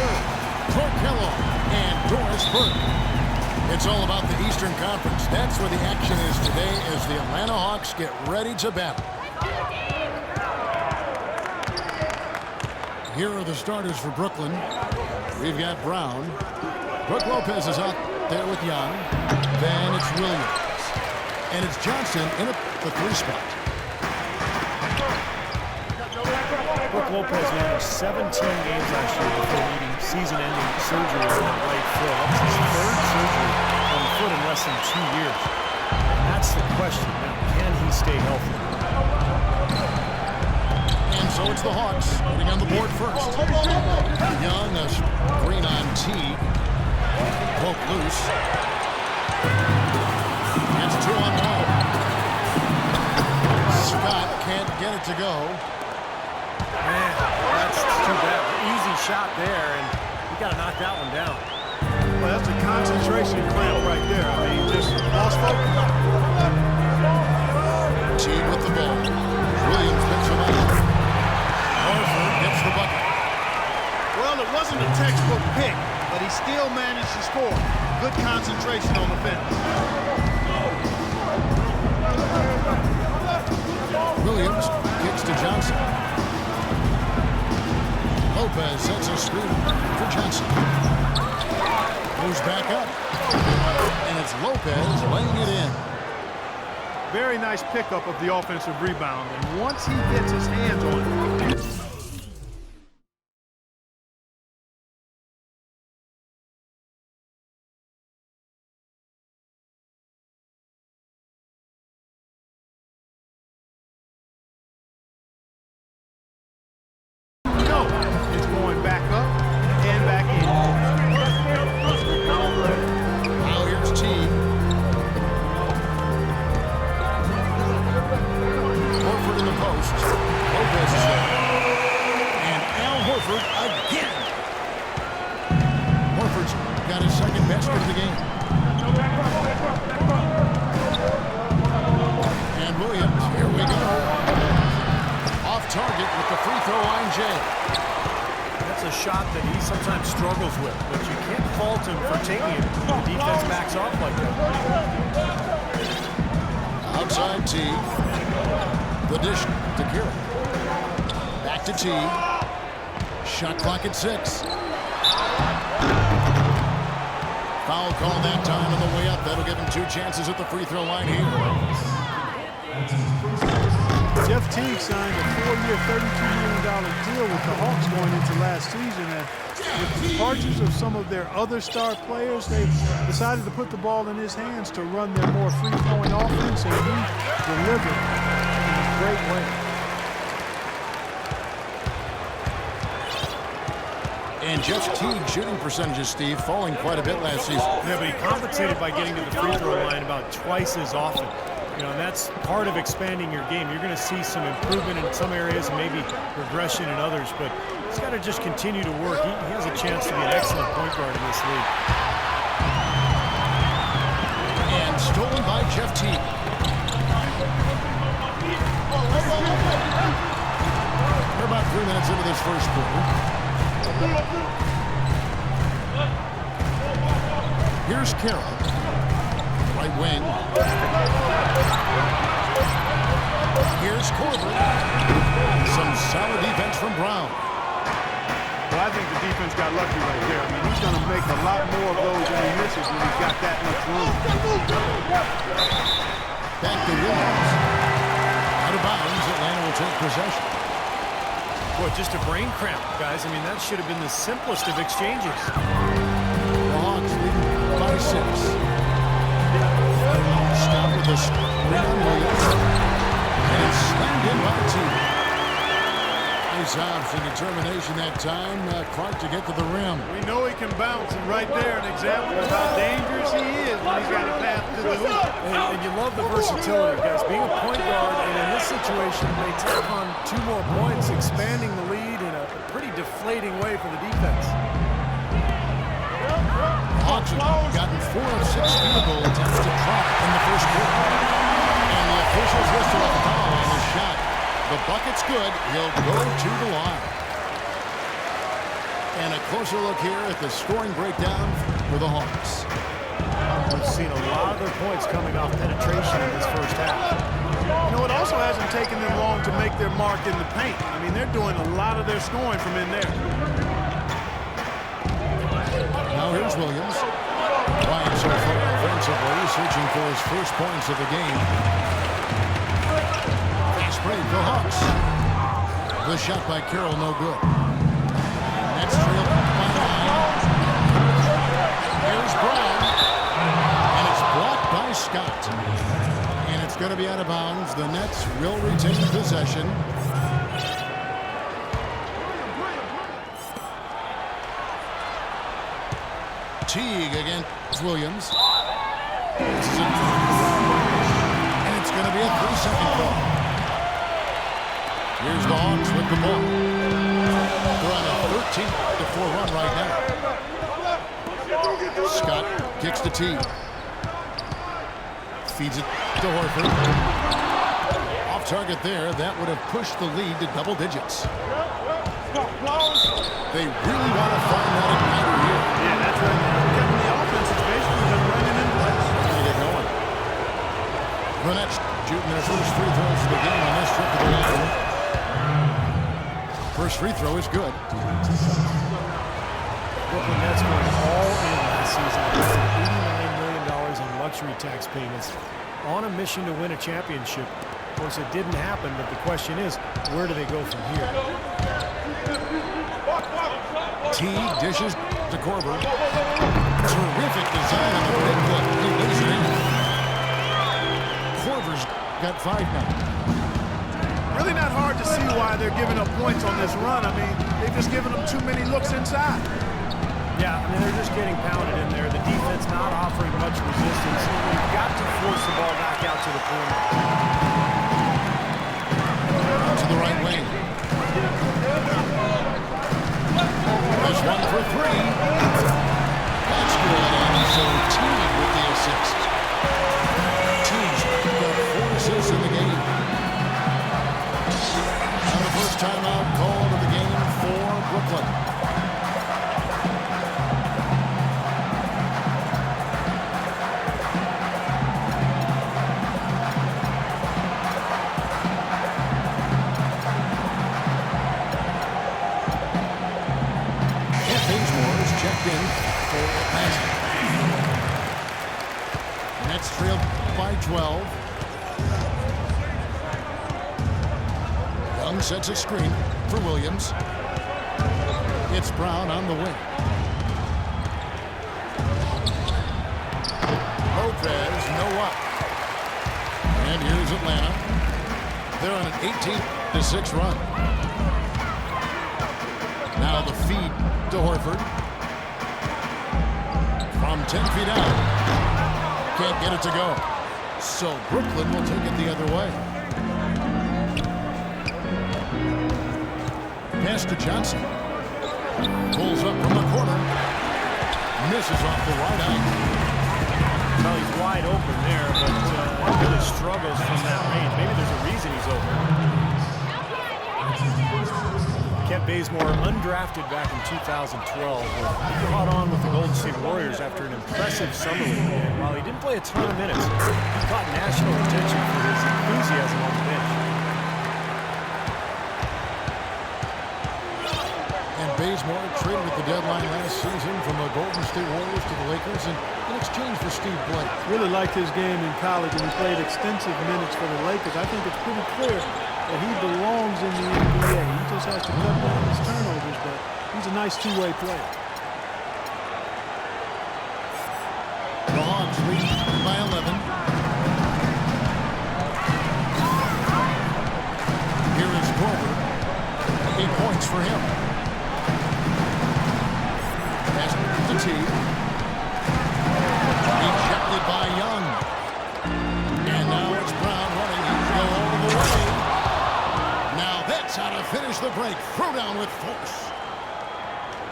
third. Torkello and Doris Burke. It's all about the Eastern Conference. That's where the action is today as the Atlanta Hawks get ready to battle. Here are the starters for Brooklyn. We've got Brown. Brooke Lopez is out there with Young. Then it's Williams. And it's Johnson in the 3 spot. Brooke Lopez managed 17 games last year before needing season-ending surgery on the right foot. That's his 3rd surgery on the foot in less than 2 years. And that's the question now. Can he stay healthy? And so it's the Hawks getting on the board first. Young, a screen on Teague. Poke loose. It's 2-on-1. Scott can't get it to go. Man, that's too bad. Easy shot there, and you got to knock that one down. Well, that's a concentration cramp right there. I mean, just lost focus. Teague with the ball. Williams picks him up. Horford gets the bucket. Well, it wasn't a textbook pick, but he still managed to score. Good concentration on the finish. Williams kicks to Johnson. Lopez sets a screen for Johnson. Moves back up. And it's Lopez laying it in. Very nice pickup of the offensive rebound. And once he gets his hands on it, it's going back up and back in. Now here's Teague. Horford in the post. Lopez is there. And Al Horford again. Horford's got his 2nd basket of the game. And Williams, here we go. Off target with the free throw line, Jay. That's a shot that he sometimes struggles with, but you can't fault him for taking it when the defense backs off like that. Outside Teague. The dish to Kira. Back to Teague. Shot clock at 6. Foul call that time on the way up. That'll give him 2 chances at the free throw line here. Jeff Teague signed a 4-year, $32 million deal with the Hawks going into last season. And with the departures of some of their other star players, they decided to put the ball in his hands to run their more free-flowing offense, and he delivered in a great way. And Jeff Teague shooting percentages, Steve, falling quite a bit last season. Yeah, but he compensated by getting to the free throw line about twice as often. You know, and that's part of expanding your game. You're going to see some improvement in some areas, maybe regression in others, but he's got to just continue to work. He has a chance to be an excellent point guard in this league. And stolen by Jeff Teague. We're about 3 minutes into this first quarter. Here's Carroll. Right wing. Here's Corbin. Some solid defense from Brown. Well, I think the defense got lucky right there. I mean, he's going to make a lot more of those when he misses when he's got that much room. Back to Williams. Out of bounds, Atlanta will take possession. Boy, just a brain cramp, guys. I mean, that should have been the simplest of exchanges. The Hawks leading by 6. Stop with the screen on Williams. And it's slammed in by Teague. Nice ops and determination that time. Clark to get to the rim. We know he can bounce, and right there an example of how dangerous he is when he's got a path to the hoop. And you love the versatility, guys. Being a point guard, and in this situation, they tack on 2 more points, expanding the lead in a pretty deflating way for the defense. The Hawks have gotten 4 of 6 field goal attempts to drop in the first quarter. And the officials whistle a foul on the shot. The bucket's good. He'll go to the line. And a closer look here at the scoring breakdown for the Hawks. We've seen a lot of their points coming off penetration in this first half. You know, it also hasn't taken them long to make their mark in the paint. I mean, they're doing a lot of their scoring from in there. Now here's Williams. Quiet so far offensively, searching for his first points of the game. Fast break, the Hawks. The shot by Carroll, no good. Nets trail by 9. Here's Brown. And it's blocked by Scott. And it's going to be out of bounds. The Nets will retain possession. Teague against Williams. And it's going to be a 3-second call. Here's the Hawks with the ball. They're on a 13-4 run right now. Scott kicks to Teague. Feeds it to Horford. Off target there. That would have pushed the lead to double digits. They really want to find that igniter here. Yeah, that's right. Kevin, the offense is basically just running in place. Trying to get going. The Nets shooting their first free throws of the game on this trip to the line. First free throw is good. Brooklyn Nets going all in last season. $89 million in luxury tax payments on a mission to win a championship. Of course, it didn't happen, but the question is, where do they go from here? Teague dishes to Korver. Terrific design on the big look. He lays it in. Korver's got 5 now. Really not hard to see why they're giving up points on this run. I mean, they've just given them too many looks inside. Yeah, I mean, they're just getting pounded in there. The defense not offering much resistance. You've got to force the ball back out to the corner. To the right wing. There's one for 3. That's good. And so Teague with the assist. Teague's got 4 assists in the game. And the first timeout call of the game for Brooklyn. Checked in for passing. Nets trailed by 12. Young sets a screen for Williams. It's Brown on the wing. Lopez, no up. And here's Atlanta. They're on an 18-6 run. Now the feed to Horford. From 10 feet out. Can't get it to go. So Brooklyn will take it the other way. Pass to Johnson. Pulls up from the corner. Misses off the right eye. Well, he's wide open there, but he really struggles from that range. Maybe there's a reason he's open. Kent Bazemore, undrafted back in 2012, caught on with the Golden State Warriors after an impressive summer league. And while he didn't play a ton of minutes, he caught national attention for his enthusiasm on the bench. And Bazemore traded at the deadline last season from the Golden State Warriors to the Lakers in exchange for Steve Blake. Really liked his game in college, and he played extensive minutes for the Lakers. I think it's pretty clear that he belongs in the NBA. He just has to cut down his turnovers, but he's a nice two-way player. The Hawks lead by 11. Here is Korver. 8 points for him. Pass to Teague. Ejected by Young. And now it's Brown running. He's go all the way. Now that's how to finish the break. Throw down with force.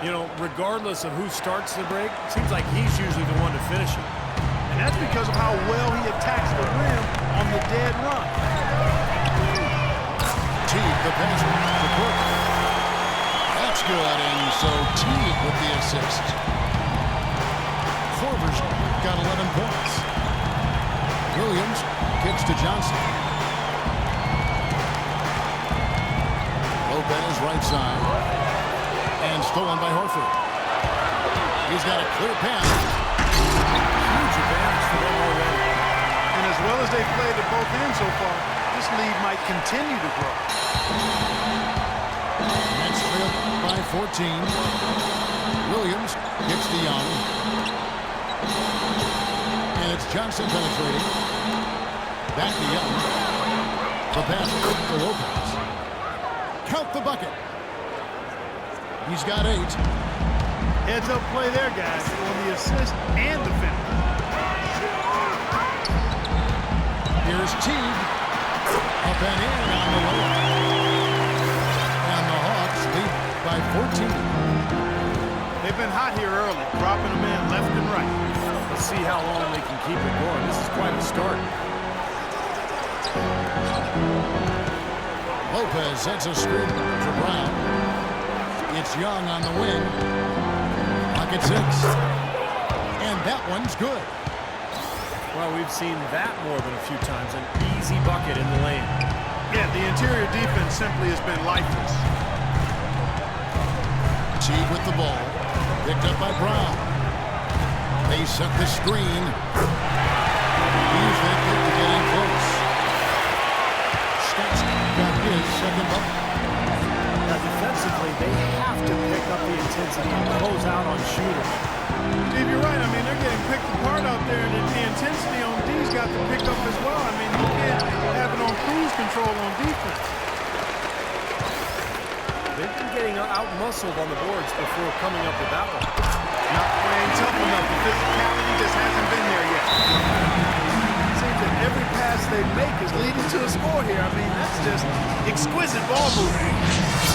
You know, regardless of who starts the break, it seems like he's usually the one to finish it. And that's because of how well he attacks the rim on the dead run. Teague, the pass to Korver. That's That's good, and so Teague with the assist. Korver's got 11 points. Williams kicks to Johnson. Lopez right side. And stolen by Horford. He's got a clear pass. Huge advantage for them already. And as well as they've played at both ends so far, this lead might continue to grow. Nets trail by 14. Williams gets to Young. And it's Johnson penetrating. Back to Young. The pass to Lopez. Count the bucket. He's got 8. Heads up play there, guys, on the assist and the finish. Here's Teague. Up and in on the way. And the Hawks lead by 14. They've been hot here early, dropping them in left and right. Let's see how long they can keep it going. This is quite a start. Lopez sets a screen for Brown. It's Young on the wing. Pocket 6. And that one's good. Well, we've seen that more than a few times. An easy bucket in the lane. Yeah, the interior defense simply has been lifeless. Teague with the ball. Picked up by Brown. They set the screen. Use that kick to get in close. Stats got his second bucket. Now, defensively, they have to pick up the intensity and close out on shooters. Steve, you're right. I mean, they're getting picked apart out there, and the intensity on D's got to pick up as well. I mean, you can't have it on cruise control on defense. They've been getting out-muscled on the boards before coming up with that one. Not playing tough enough. The physicality just hasn't been there yet. It seems that every pass they make is leading to a score here. I mean, that's just exquisite ball movement.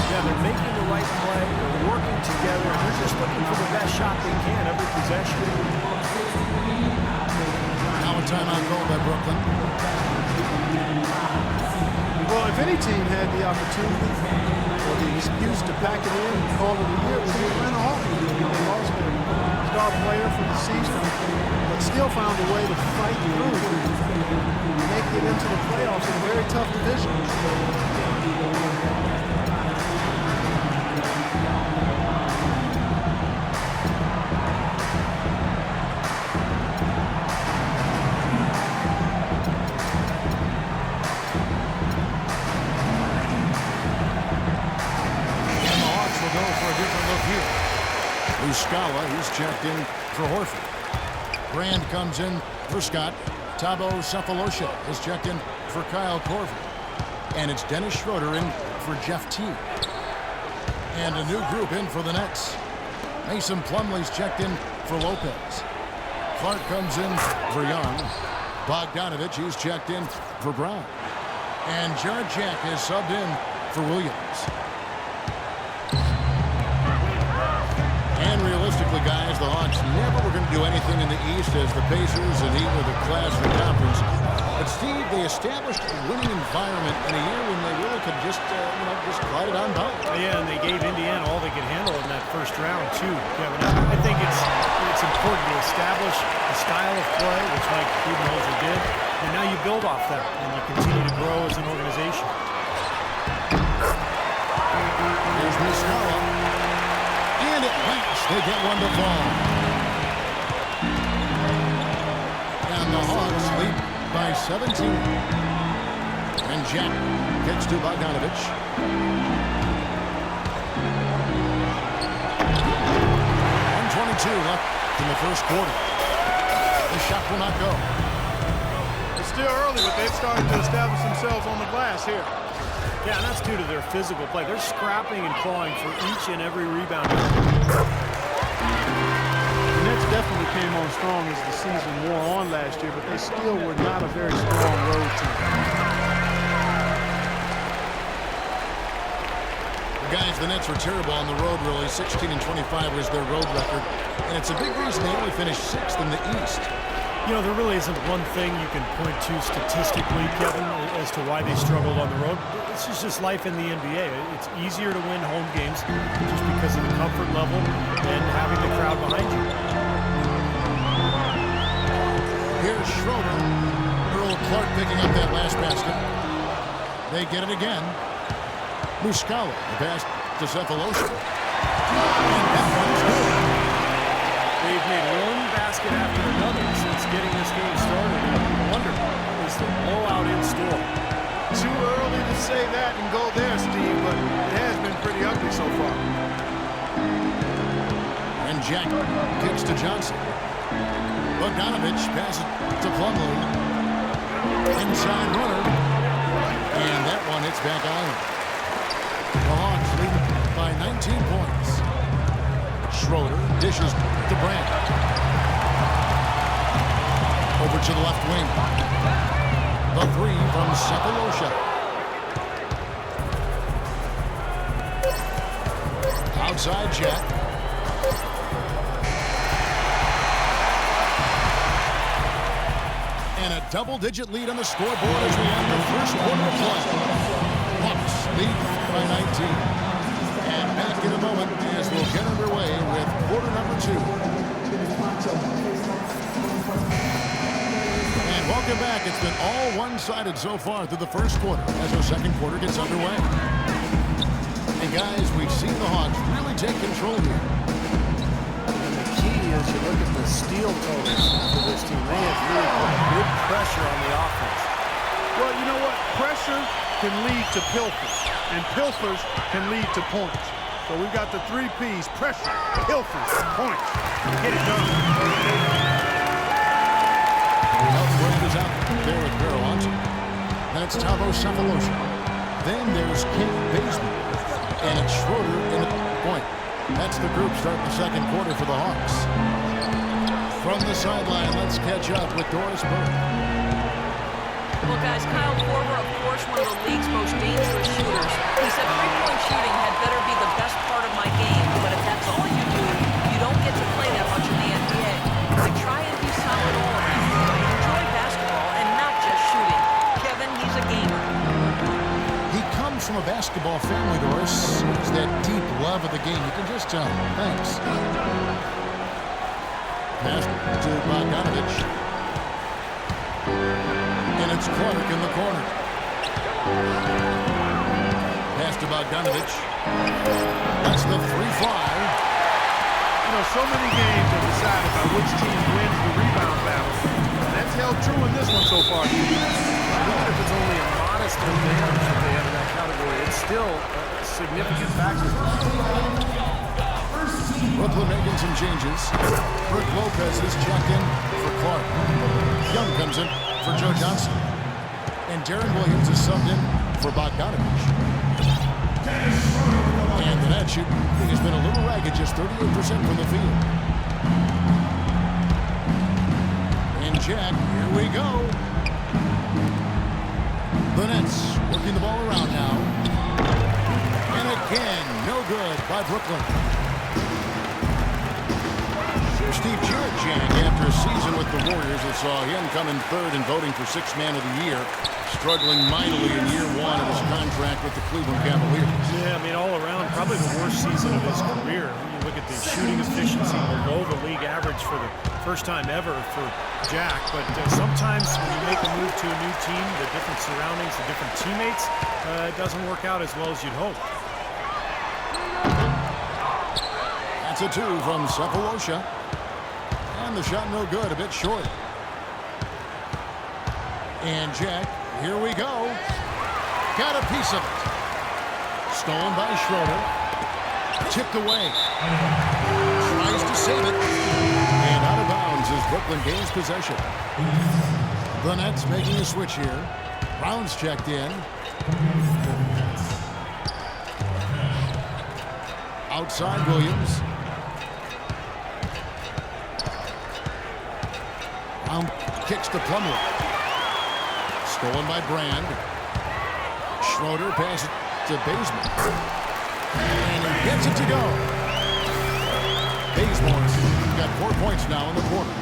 Yeah, they're making the right play. They're working together. They're just looking for the best shot they can every possession. Now a timeout call by Brooklyn. Well, if any team had the opportunity or the excuse to pack it in and call it a year, it would be Atlanta Hawks. They lost their star player for the season, but still found a way to fight through and make it into the playoffs in a very tough division. Scala, he's checked in for Horford. Brand comes in for Scott. Thabo Cephalosha is checked in for Kyle Korver. And it's Dennis Schroeder in for Jeff Teague. And a new group in for the Nets. Mason Plumlee's checked in for Lopez. Clark comes in for Young. Bogdanovich, he's checked in for Brown. And Jarjak is subbed in for Williams. And realistically, guys, the Hawks never were going to do anything in the East as the Pacers and even with the class of the conference. But, Steve, they established a winning environment in a year when they really could just glide it on by. Yeah, and they gave Indiana all they could handle in that first round, too. Kevin, I think it's important to establish a style of play, which Mike Budenholzer did, and now you build off that, and you continue to grow as an organization. Here's Muscala. And at last, they get one to fall. And the Hawks lead by 17. And Jack gets to Bogdanovich. 1:22 left in the first quarter. The shot will not go. It's still early, but they've started to establish themselves on the glass here. Yeah, and that's due to their physical play. They're scrapping and clawing for each and every rebound. The Nets definitely came on strong as the season wore on last year, but they still were not a very strong road team. Guys, the Nets were terrible on the road, really. 16-25 was their road record. And it's a big reason they only finished 6th in the East. You know, there really isn't one thing you can point to statistically, Kevin, as to why they struggled on the road. This is just life in the NBA. It's easier to win home games just because of the comfort level and having the crowd behind you. Here's Schroeder. Earl Clark picking up that last basket. They get it again. Muscala, the pass to Cephalosha. And that one's good. They've made one basket after another since getting this game started. I wonder, is the blowout in store? Too early to say that and go there, Steve, but it has been pretty ugly so far. And Jack kicks to Johnson. Bogdanovich passes to Plumlee. Inside runner. And that one hits back island. The Hawks lead by 19 points. Schroeder dishes to Brandt. Over to the left wing. The three from Cephalosha. Outside Jack. And a double-digit lead on the scoreboard as we end the first quarter of play. Hawks lead by 19. And back in a moment as we'll get underway with quarter number 2. And welcome back. It's been all one-sided so far through the first quarter as our second quarter gets underway. And guys, we've seen the Hawks really take control here. As you look at the steal totals for this team, they have really put good pressure on the offense. Well, you know what? Pressure can lead to pilfers, and pilfers can lead to points. So we've got the 3 Ps: pressure, pilfers, points. Get it done. Elton Brand is out there with Barrow. That's Thabo Cephalosha. Then there's King Basemore, and it's Schroeder in the point. That's the group starting the second quarter for the Hawks. From the sideline, let's catch up with Doris Burke. Well, guys, Kyle Korver, of course, one of the league's most dangerous shooters. He said three-point shooting had better be the best part of my game, but if that's all you do, you don't get to play that much in the NBA. I try and be solid all around. I enjoy basketball and not just shooting. Kevin, he's a gamer. He comes from a basketball family, Doris. It's that deep love of the game. You can just tell. Thanks. Pass to Bogdanovich. And it's Clark in the corner. Pass to Bogdanovich. That's the free fly. You know, so many games are decided by which team wins the rebound battle. And that's held true in this one so far. Even if it's only a modest advantage that they have in that category, it's still a significant factor. Brooklyn making some changes. Brook Lopez is checked in for Clark. Young comes in for Joe Johnson. And Darren Williams is subbed in for Bogdanovich. And the net shooting has been a little ragged, just 38% from the field. And Jack, here we go. The Nets working the ball around now. And again, no good by Brooklyn. Steve Jarrett, after a season with the Warriors that saw him come in third in voting for Sixth Man of the Year, struggling mightily in year 1 of his contract with the Cleveland Cavaliers. Yeah, I mean, all around, probably the worst season of his career. When you look at the shooting efficiency below the league average for the first time ever for Jack. But sometimes when you make a move to a new team, the different surroundings, the different teammates, it doesn't work out as well as you'd hope. That's a 2 from Cephalosha. And the shot no good, a bit short. And Jack, here we go. Got a piece of it. Stolen by Schroeder. Tipped away. Tries to save it. And out of bounds as Brooklyn gains possession. The Nets making a switch here. Brown's checked in. Outside Williams. Brown kicks to Plumlee. Stolen by Brand. Schroeder passes to Bazemore. And he gets it to go. Bazemore's got 4 points now in the quarter.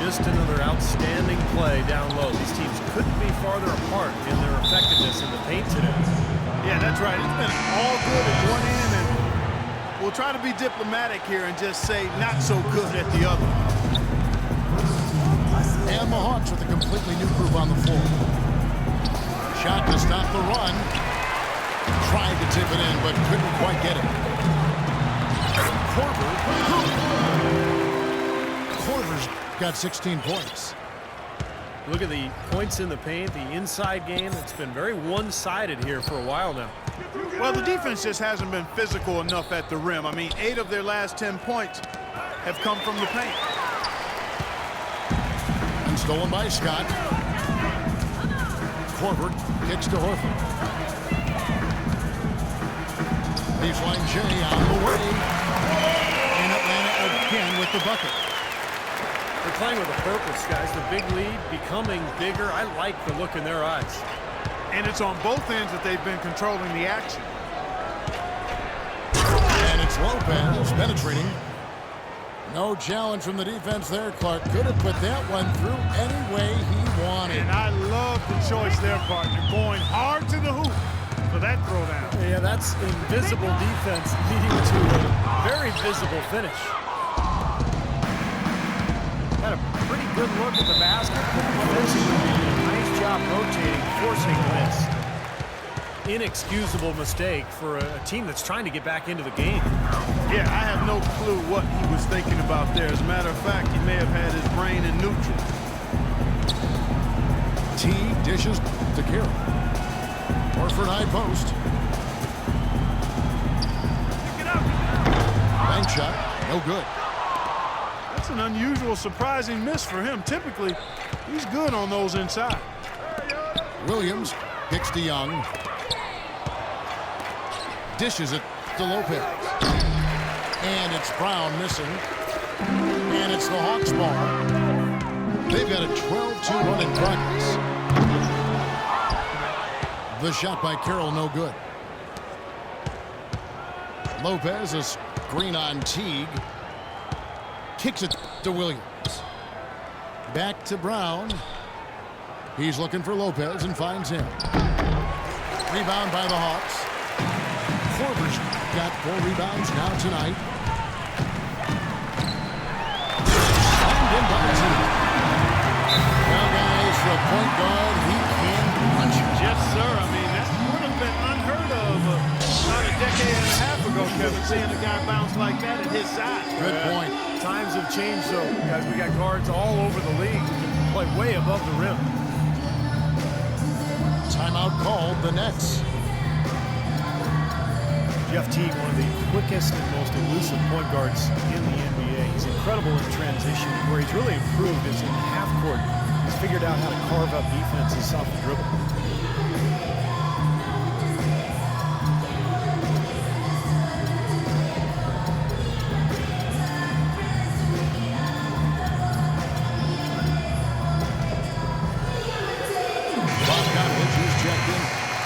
Just another outstanding play down low. These teams couldn't be farther apart in their effectiveness in the paint today. Yeah, that's right. It's been all good at one end, and we'll try to be diplomatic here and just say not so good at the other. And the Hawks with a completely new group on the floor. Shot to stop the run. Tried to tip it in, but couldn't quite get it. Korver's got 16 points. Look at the points in the paint, the inside game. It's been very one-sided here for a while now. Well, the defense just hasn't been physical enough at the rim. I mean, 8 of their last 10 points have come from the paint. And stolen by Scott. Korver kicks to Horford. Baseline J on the way. And Atlanta again with the bucket. They're playing with a purpose, guys. The big lead becoming bigger. I like the look in their eyes. And it's on both ends that they've been controlling the action. And it's Lopez penetrating. No challenge from the defense there. Clark could have put that one through any way he wanted. And I love the choice there, partner. Going hard to the hoop for that throwdown. Yeah, that's invisible defense leading to a very visible finish. Had a pretty good look at the basket. Nice job rotating, forcing this inexcusable mistake for a team that's trying to get back into the game. Yeah, I have no clue what he was thinking about there. As a matter of fact, he may have had his brain in neutral. T dishes to Carroll. Horford high post. Bank shot, no good. That's an unusual, surprising miss for him. Typically, he's good on those inside. Williams kicks to Young. Dishes it to Lopez. And it's Brown missing. And it's the Hawks ball. They've got a 12-2 run in progress. The shot by Carroll, no good. Lopez, a screen on Teague. Kicks it to Williams. Back to Brown. He's looking for Lopez and finds him. Rebound by the Hawks. Korver's got 4 rebounds now tonight. Signed in by Teague. Well, guys, for a point guard, he can punch it. Yes, sir. I mean, that would have been unheard of about a decade and a half ago, Kevin, seeing a guy bounce like that at his size. Good point. Times have changed, though, guys. We got guards all over the league who can play way above the rim. Timeout called, the Nets. Jeff Teague, one of the quickest and most elusive point guards in the NBA. He's incredible in transition. Where he's really improved is in half court. He's figured out how to carve up defenses off the dribble.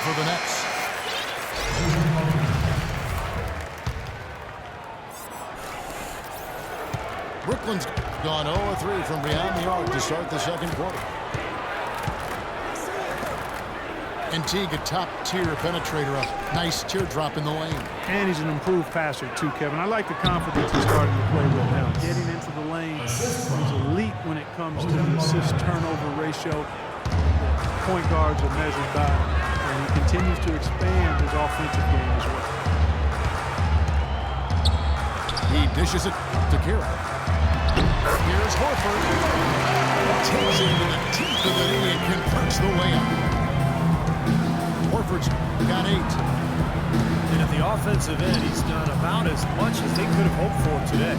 For the Nets. Brooklyn's gone 0-3 from beyond the arc to start the second quarter. And Teague, a top-tier penetrator, a nice teardrop in the lane. And he's an improved passer, too, Kevin. I like the confidence he's starting to play with now. Getting into the lane, he's elite when it comes to the assist-turnover ratio. Point guards are measured by. And he continues to expand his offensive game as well. He dishes it to Carroll. Here's Horford. Takes it into the teeth of the knee and converts the layup. Horford's got 8. And at the offensive end, he's done about as much as they could have hoped for today.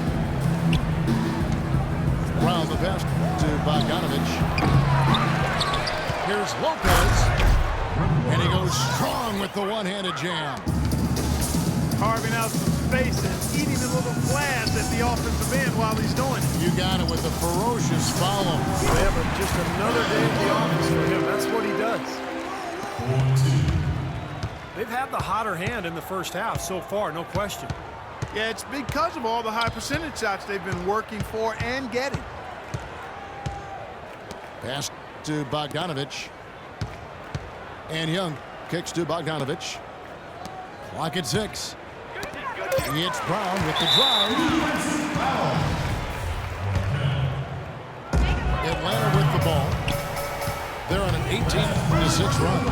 Brown the pass to Bogdanovich. Here's Lopez. And he goes strong with the one-handed jam. Carving out some space and eating a little glass at the offensive end while he's doing it. You got it with a ferocious follow. Yeah, but just another day at the office for him. That's what he does. They've had the hotter hand in the first half so far, no question. Yeah, it's because of all the high percentage shots they've been working for and getting. Pass to Bogdanovich. And Young kicks to Bogdanovich. Clock at 6. It's Brown with the drive. Atlanta with the ball. They're on an 18-6 run.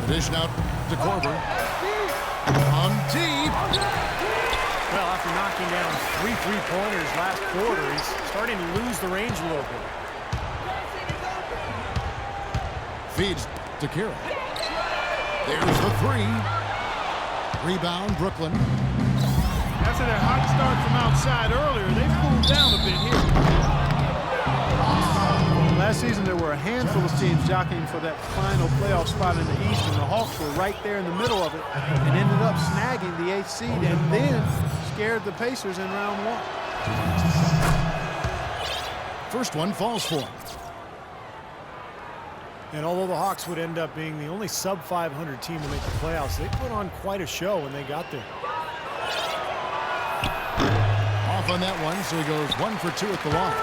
Dish out to Korver. On deep. Well, after knocking down 3 3-pointers last quarter, he's starting to lose the range a little bit. Feeds to Kira. There's the 3. Rebound, Brooklyn. After their hot start from outside earlier, they've cooled down a bit here. Last season, there were a handful of teams jockeying for that final playoff spot in the East, and the Hawks were right there in the middle of it and ended up snagging the 8th seed and then scared the Pacers in round 1. First one falls for him. And although the Hawks would end up being the only sub-500 team to make the playoffs, they put on quite a show when they got there. Off on that one, so he goes 1 for 2 at the line.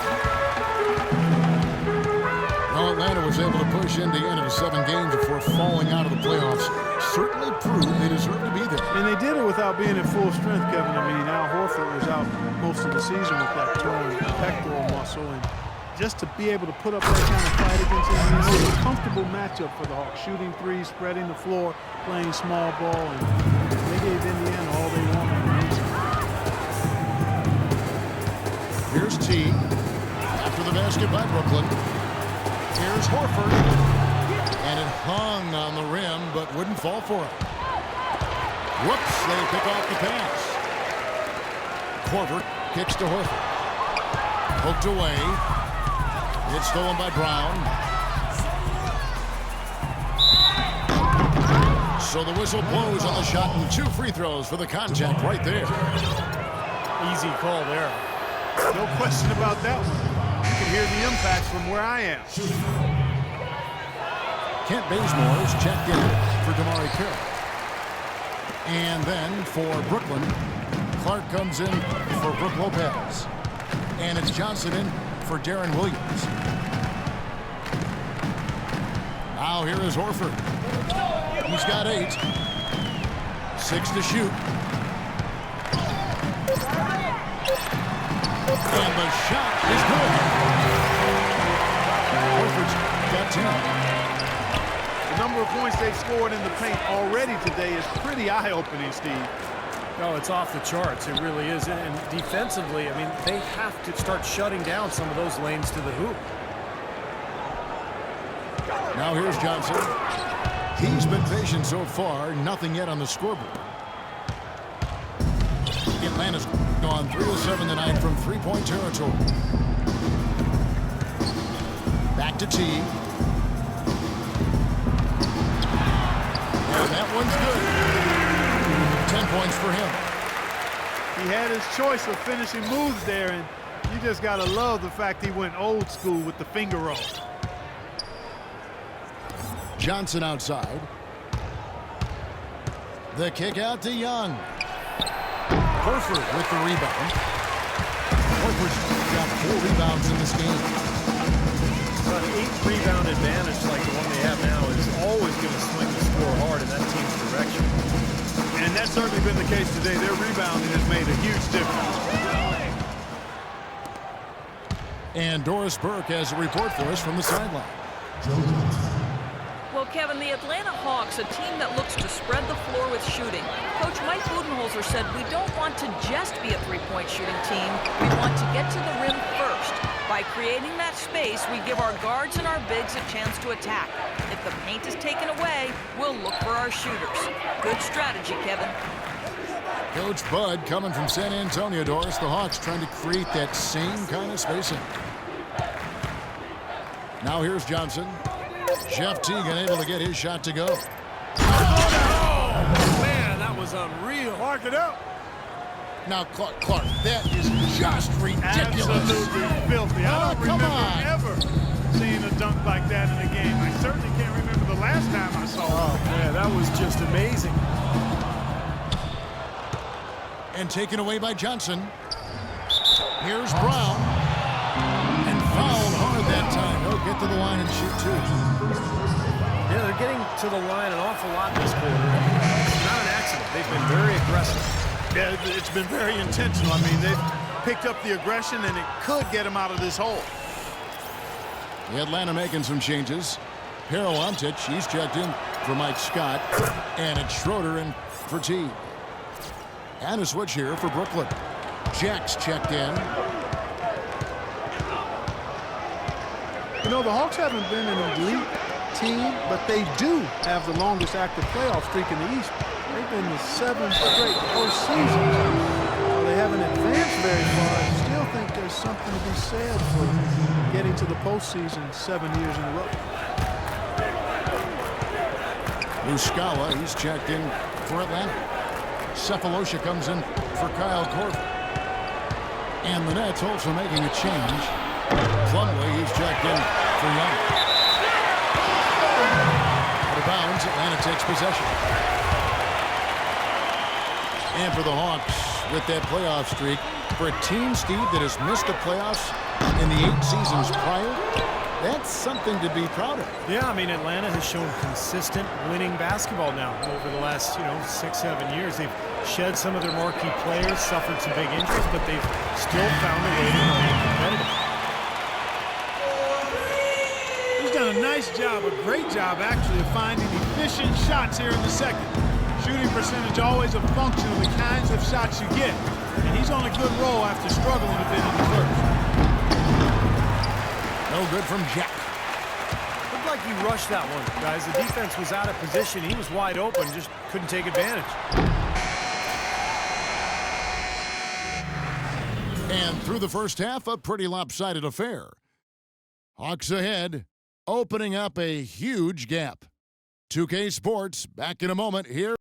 Well, Atlanta was able to push Indiana to 7 games before falling out of the playoffs. Certainly proved they deserve to be there. And they did it without being at full strength, Kevin. I mean, Al Horford was out most of the season with that torn pectoral muscle, and just to be able to put up that kind of fight against him, it was a comfortable matchup for the Hawks. Shooting threes, spreading the floor, playing small ball, and they gave Indiana all they wanted. Here's T. After the basket by Brooklyn. Here's Horford. And it hung on the rim, but wouldn't fall for it. Whoops, they pick off the pass. Korver kicks to Horford. Poked away. It's stolen by Brown. So the whistle blows on the shot, and 2 free throws for the contact right there. Easy call there. No question about that one. You can hear the impact from where I am. Kent Bazemore is checked in for Damari Carroll. And then for Brooklyn, Clark comes in for Brook Lopez. And it's Johnson in for Darren Williams. Now here is Horford. He's got 8. 6 to shoot. And the shot is good. Horford's got 10. The number of points they've scored in the paint already today is pretty eye-opening, Steve. No, it's off the charts. It really is. And defensively, I mean, they have to start shutting down some of those lanes to the hoop. Now here's Johnson. He's been patient so far. Nothing yet on the scoreboard. Atlanta's gone 3 of 7 tonight from 3-point territory. Back to T. And that one's good. 10 points for him. He had his choice of finishing moves there, and you just got to love the fact he went old school with the finger roll. Johnson outside. The kick out to Young. Horford with the rebound. Horford's got 4 rebounds in this game. An 8-rebound advantage like the one they have now is always going to swing the score hard in that team's direction. And that's certainly been the case today. Their rebounding has made a huge difference. And Doris Burke has a report for us from the sideline. Well, Kevin, the Atlanta Hawks, a team that looks to spread the floor with shooting. Coach Mike Budenholzer said, we don't want to just be a 3-point shooting team. We want to get to the rim first. By creating that space, we give our guards and our bigs a chance to attack. If the paint is taken away, we'll look for our shooters. Good strategy, Kevin. Coach Bud coming from San Antonio, Doris. The Hawks trying to create that same kind of spacing. Now here's Johnson. Jeff Teagan able to get his shot to go. Oh, man, that was unreal. Mark it up. Now, Clark, that is just ridiculous. Absolutely filthy. I don't remember ever seeing a dunk like that in a game. I certainly can't remember the last time I saw it. Oh, man, that was just amazing. And taken away by Johnson. Here's Brown. And fouled hard that time. He'll get to the line and shoot two. Yeah, they're getting to the line an awful lot this quarter. It's not an accident. They've been very aggressive. Yeah, it's been very intentional. I mean, they've picked up the aggression, and it could get them out of this hole. Atlanta making some changes. Perolantic, he's checked in for Mike Scott. And it's Schroeder in for T. And a switch here for Brooklyn. Jack's checked in. You know, the Hawks haven't been an elite team, but they do have the longest active playoff streak in the East. They've been the 7 straight postseasons. They haven't advanced very far. I still think there's something to be said for getting to the postseason 7 years in a row. Muscala, he's checked in for Atlanta. Cephalosha comes in for Kyle Korver. And the Nets also making a change. Plumlee, he's checked in for Young. Out of bounds, Atlanta takes possession. And for the Hawks, with that playoff streak, for a team, Steve, that has missed the playoffs in the 8 seasons prior, that's something to be proud of. Yeah, I mean, Atlanta has shown consistent winning basketball now over the last, 6-7 years. They've shed some of their marquee players, suffered some big injuries, but they've still found a way to remain competitive. He's done a nice job, a great job, actually, of finding efficient shots here in the second. Shooting percentage always a function of the kinds of shots you get. And he's on a good roll after struggling a bit in the first. No good from Jack. Looked like he rushed that one, guys. The defense was out of position. He was wide open, just couldn't take advantage. And through the first half, a pretty lopsided affair. Hawks ahead, opening up a huge gap. 2K Sports, back in a moment here.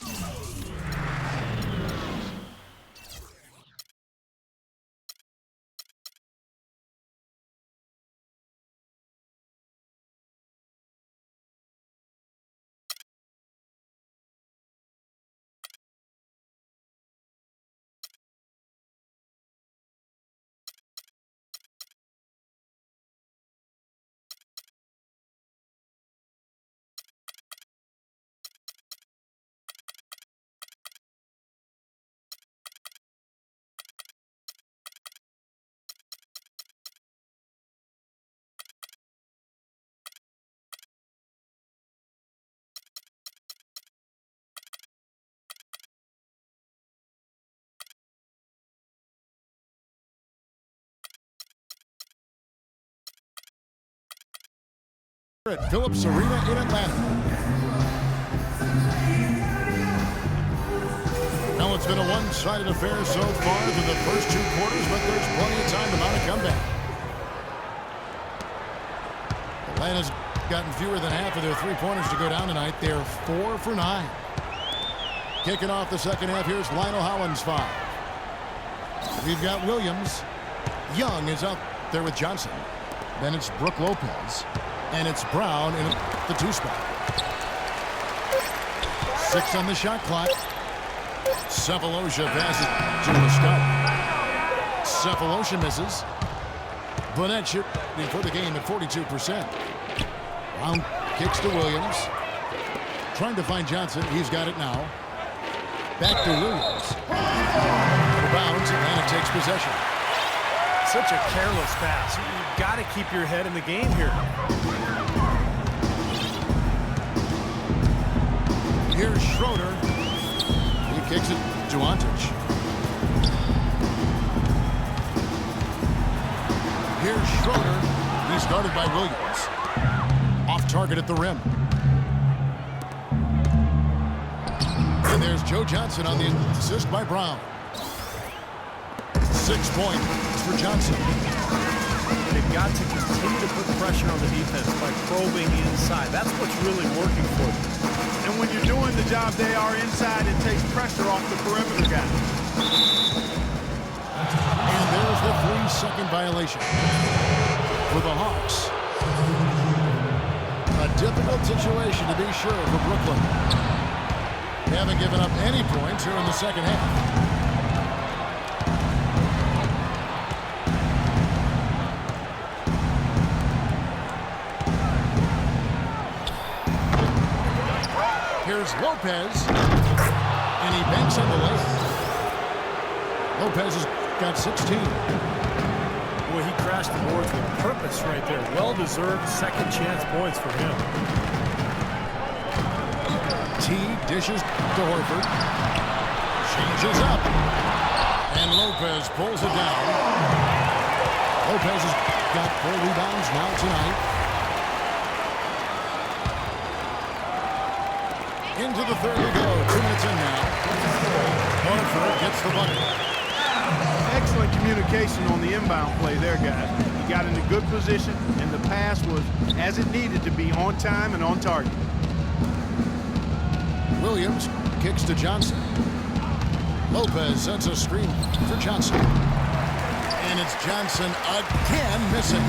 At Phillips Arena in Atlanta. Now it's been a one-sided affair so far through the first 2 quarters, but there's plenty of time to mount a comeback. Atlanta's gotten fewer than half of their three-pointers to go down tonight. They're 4 for 9. Kicking off the second half, here's Lionel Hollins 5. We've got Williams. Young is out there with Johnson. Then it's Brook Lopez. And it's Brown in the 2 spot. 6 on the shot clock. Cephalosha passes to Muscala. Cephalosha misses. Burnett shooting for the game at 42%. Brown kicks to Williams. Trying to find Johnson. He's got it now. Back to Williams. Out of bounds. Atlanta takes possession. Such a careless pass. You've got to keep your head in the game here. Here's Schroeder. He kicks it to Antic. Here's Schroeder. He's guarded by Williams. Off target at the rim. And there's Joe Johnson on the assist by Brown. 6 points for Johnson. They've got to continue to put pressure on the defense by probing inside. That's what's really working for them. And when you're doing the job they are inside, it takes pressure off the perimeter guy. And there's the 3-second violation for the Hawks. A difficult situation to be sure for Brooklyn. They haven't given up any points here in the second half. Here's Lopez. And he banks on the layup. Lopez has got 16. Boy, he crashed the boards with purpose right there. Well-deserved second chance points for him. Teague dishes to Horford. Changes up. And Lopez pulls it down. Lopez has got 4 rebounds now tonight. Into the third we go. 2 minutes in now. Horford gets the bucket. Excellent communication on the inbound play there, guys. He got in a good position, and the pass was as it needed to be, on time and on target. Williams kicks to Johnson. Lopez sets a screen for Johnson. And it's Johnson again missing.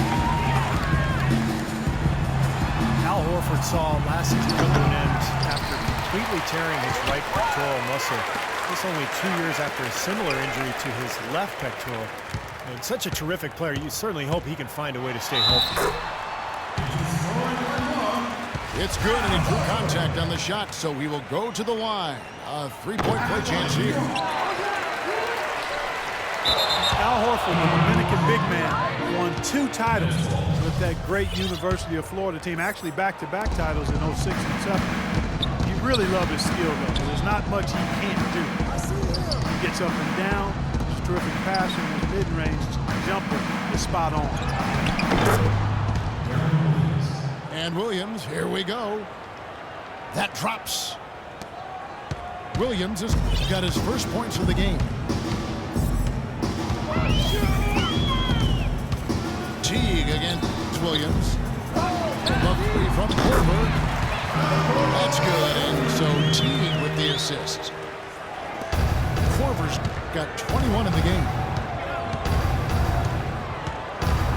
Al Horford saw last season come to an end after completely tearing his right pectoral muscle. This only 2 years after a similar injury to his left pectoral. And such a terrific player, you certainly hope he can find a way to stay healthy. It's good, and he drew contact on the shot, so we will go to the line. A 3-point play chance here. Al Horford, the Dominican big man, won 2 titles with that great University of Florida team, actually back-to-back titles in 06 and 07. You really love his skill, though. There's not much he can't do. He gets up and down. He's a terrific passer. His mid-range jumper is spot on. And Williams, here we go. That drops. Williams has got his first points of the game. Teague against Williams. Love 3 from Horford. That's good, and so Teague with the assist. Korver's got 21 in the game.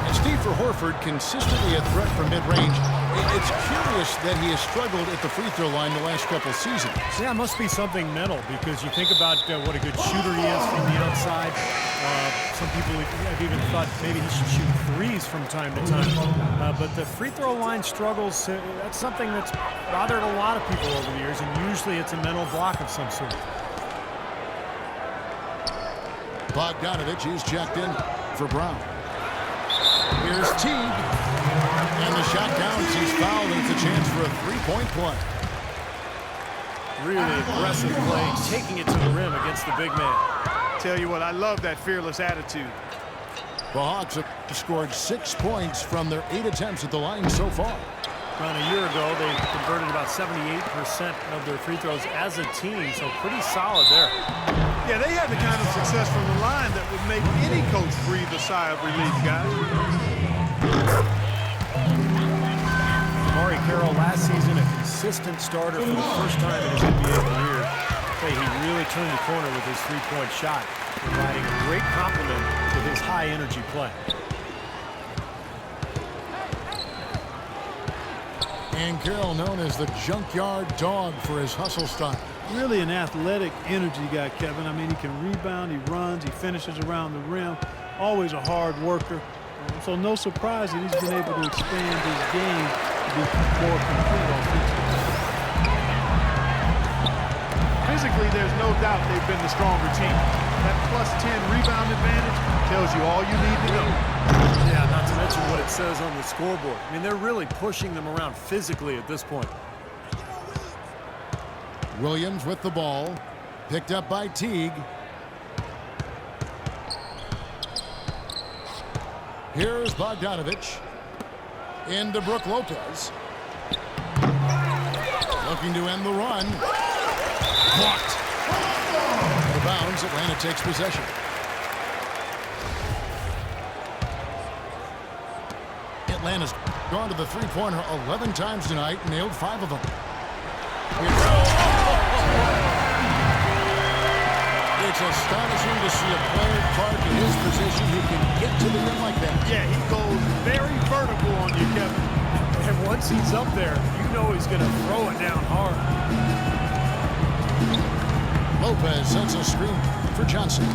And Steve, for Horford, consistently a threat from mid-range. It's curious that he has struggled at the free throw line the last couple seasons. Yeah, it must be something mental, because you think about what a good shooter he is from the outside. Some people have even thought maybe he should shoot threes from time to time. But the free throw line struggles, that's something that's bothered a lot of people over the years, and usually it's a mental block of some sort. Bogdanovich is checked in for Brown. Here's Teague. And the shot counts. He's fouled, and it's a chance for a 3-point play. Really aggressive play, taking it to the rim against the big man. Tell you what, I love that fearless attitude. The Hawks have scored 6 points from their 8 attempts at the line so far. Around a year ago, they converted about 78% of their free throws as a team, so pretty solid there. Yeah, they had the kind of success from the line that would make any coach breathe a sigh of relief, guys. Amari Carroll last season a consistent starter for the first time in his NBA career. He really turned the corner with his 3-point shot, providing a great complement to his high-energy play. And Carroll, known as the junkyard dog for his hustle style. Really an athletic energy guy, Kevin. I mean, he can rebound, he runs, he finishes around the rim. Always a hard worker. So no surprise that he's been able to expand his game to be more complete offensively. Physically, there's no doubt they've been the stronger team. That +10 rebound advantage tells you all you need to know. Yeah, not to mention what it says on the scoreboard. I mean, they're really pushing them around physically at this point. Williams with the ball. Picked up by Teague. Here's Bogdanovich. Into Brook Lopez. Looking to end the run. Blocked. Out of bounds. Atlanta takes possession. Atlanta's gone to the three-pointer 11 times tonight and nailed 5 of them. It's astonishing to see a player carved in his position who can get to the rim like that. Yeah, he goes very vertical on you, Kevin. And once he's up there, you know he's going to throw it down hard. Lopez sets a screen for Johnson.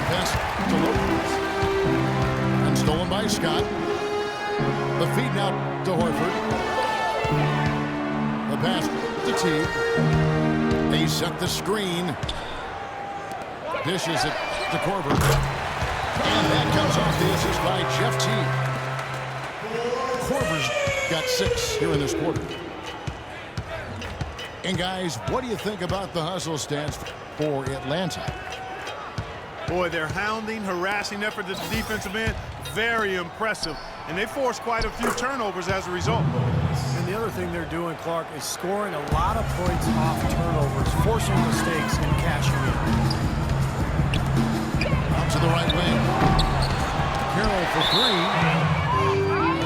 Pass to Lopez. And stolen by Scott. The feed now to Horford. The pass to Teague. They set the screen. Dishes it to Korver. And that comes off the assist by Jeff Teague. Korver's got 6 here in this quarter. And guys, what do you think about the hustle stats for Atlanta? Boy, their hounding, harassing effort at the defensive end, very impressive. And they forced quite a few turnovers as a result. And the other thing they're doing, Clark, is scoring a lot of points off turnovers, forcing mistakes and cashing in. Out to the right wing. Carroll for 3.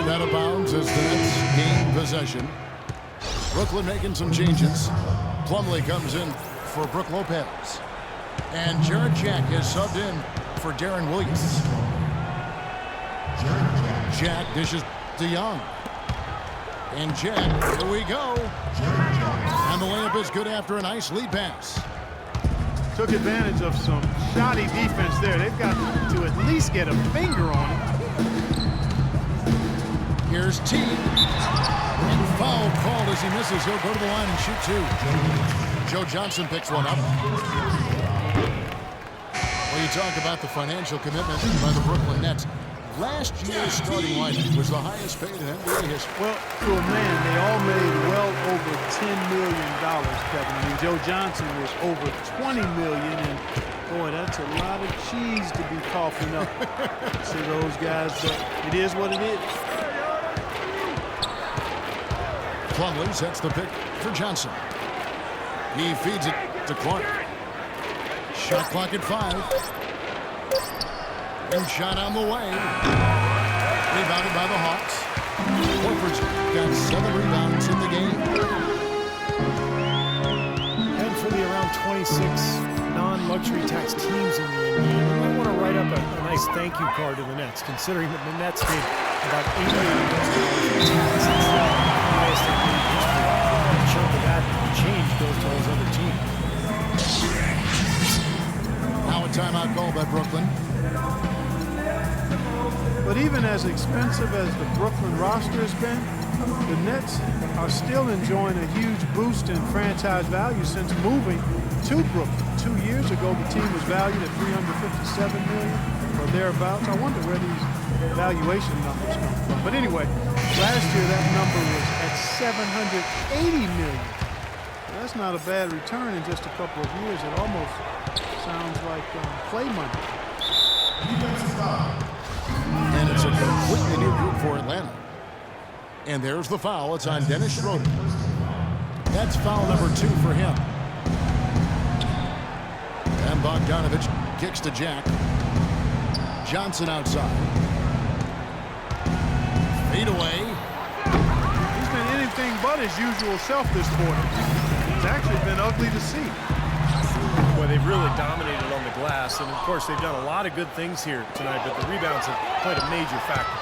And out of bounds as the Nets gain possession. Brooklyn making some changes. Plumlee comes in for Brook Lopez. And Jared Jack is subbed in for Darren Williams. Jack dishes to Young. And Jack, here we go. And the layup is good after a nice lead pass. Took advantage of some shoddy defense there. They've got to at least get a finger on it. Here's T. And foul called as he misses. He'll go to the line and shoot 2. Joe Johnson picks one up. Well, you talk about the financial commitment by the Brooklyn Nets. Last year's starting lineup was the highest paid in NBA history. Well, to a man, they all made well over $10 million, Kevin. I mean, Joe Johnson was over $20 million, and boy, that's a lot of cheese to be coughing up. See those guys, but it is what it is. Plumlee sets the pick for Johnson. He feeds it to Clark. Shot clock at 5. And shot on the way. Rebounded by the Hawks. Horford's got 7 rebounds in the game. And for the around 26 non-luxury tax teams in the NBA, you might want to write up a nice thank you card to the Nets, considering that the Nets paid about $8 million in taxes. A chunk of that change goes to those other teams. Now a timeout call by Brooklyn. But even as expensive as the Brooklyn roster has been, the Nets are still enjoying a huge boost in franchise value since moving to Brooklyn. 2 years ago, the team was valued at $357 million or thereabouts. I wonder where these valuation numbers come from. But anyway, last year that number was at $780 million. That's not a bad return in just a couple of years. It almost sounds like play money. And it's a completely new group for Atlanta. And there's the foul. It's on Dennis Schroeder. That's foul number 2 for him. And Bogdanovich kicks to Jack. Johnson outside. Fade away. He's been anything but his usual self this quarter. It's actually been ugly to see. Boy, they've really dominated on the glass, and of course they've done a lot of good things here tonight, but the rebounds have played a major factor.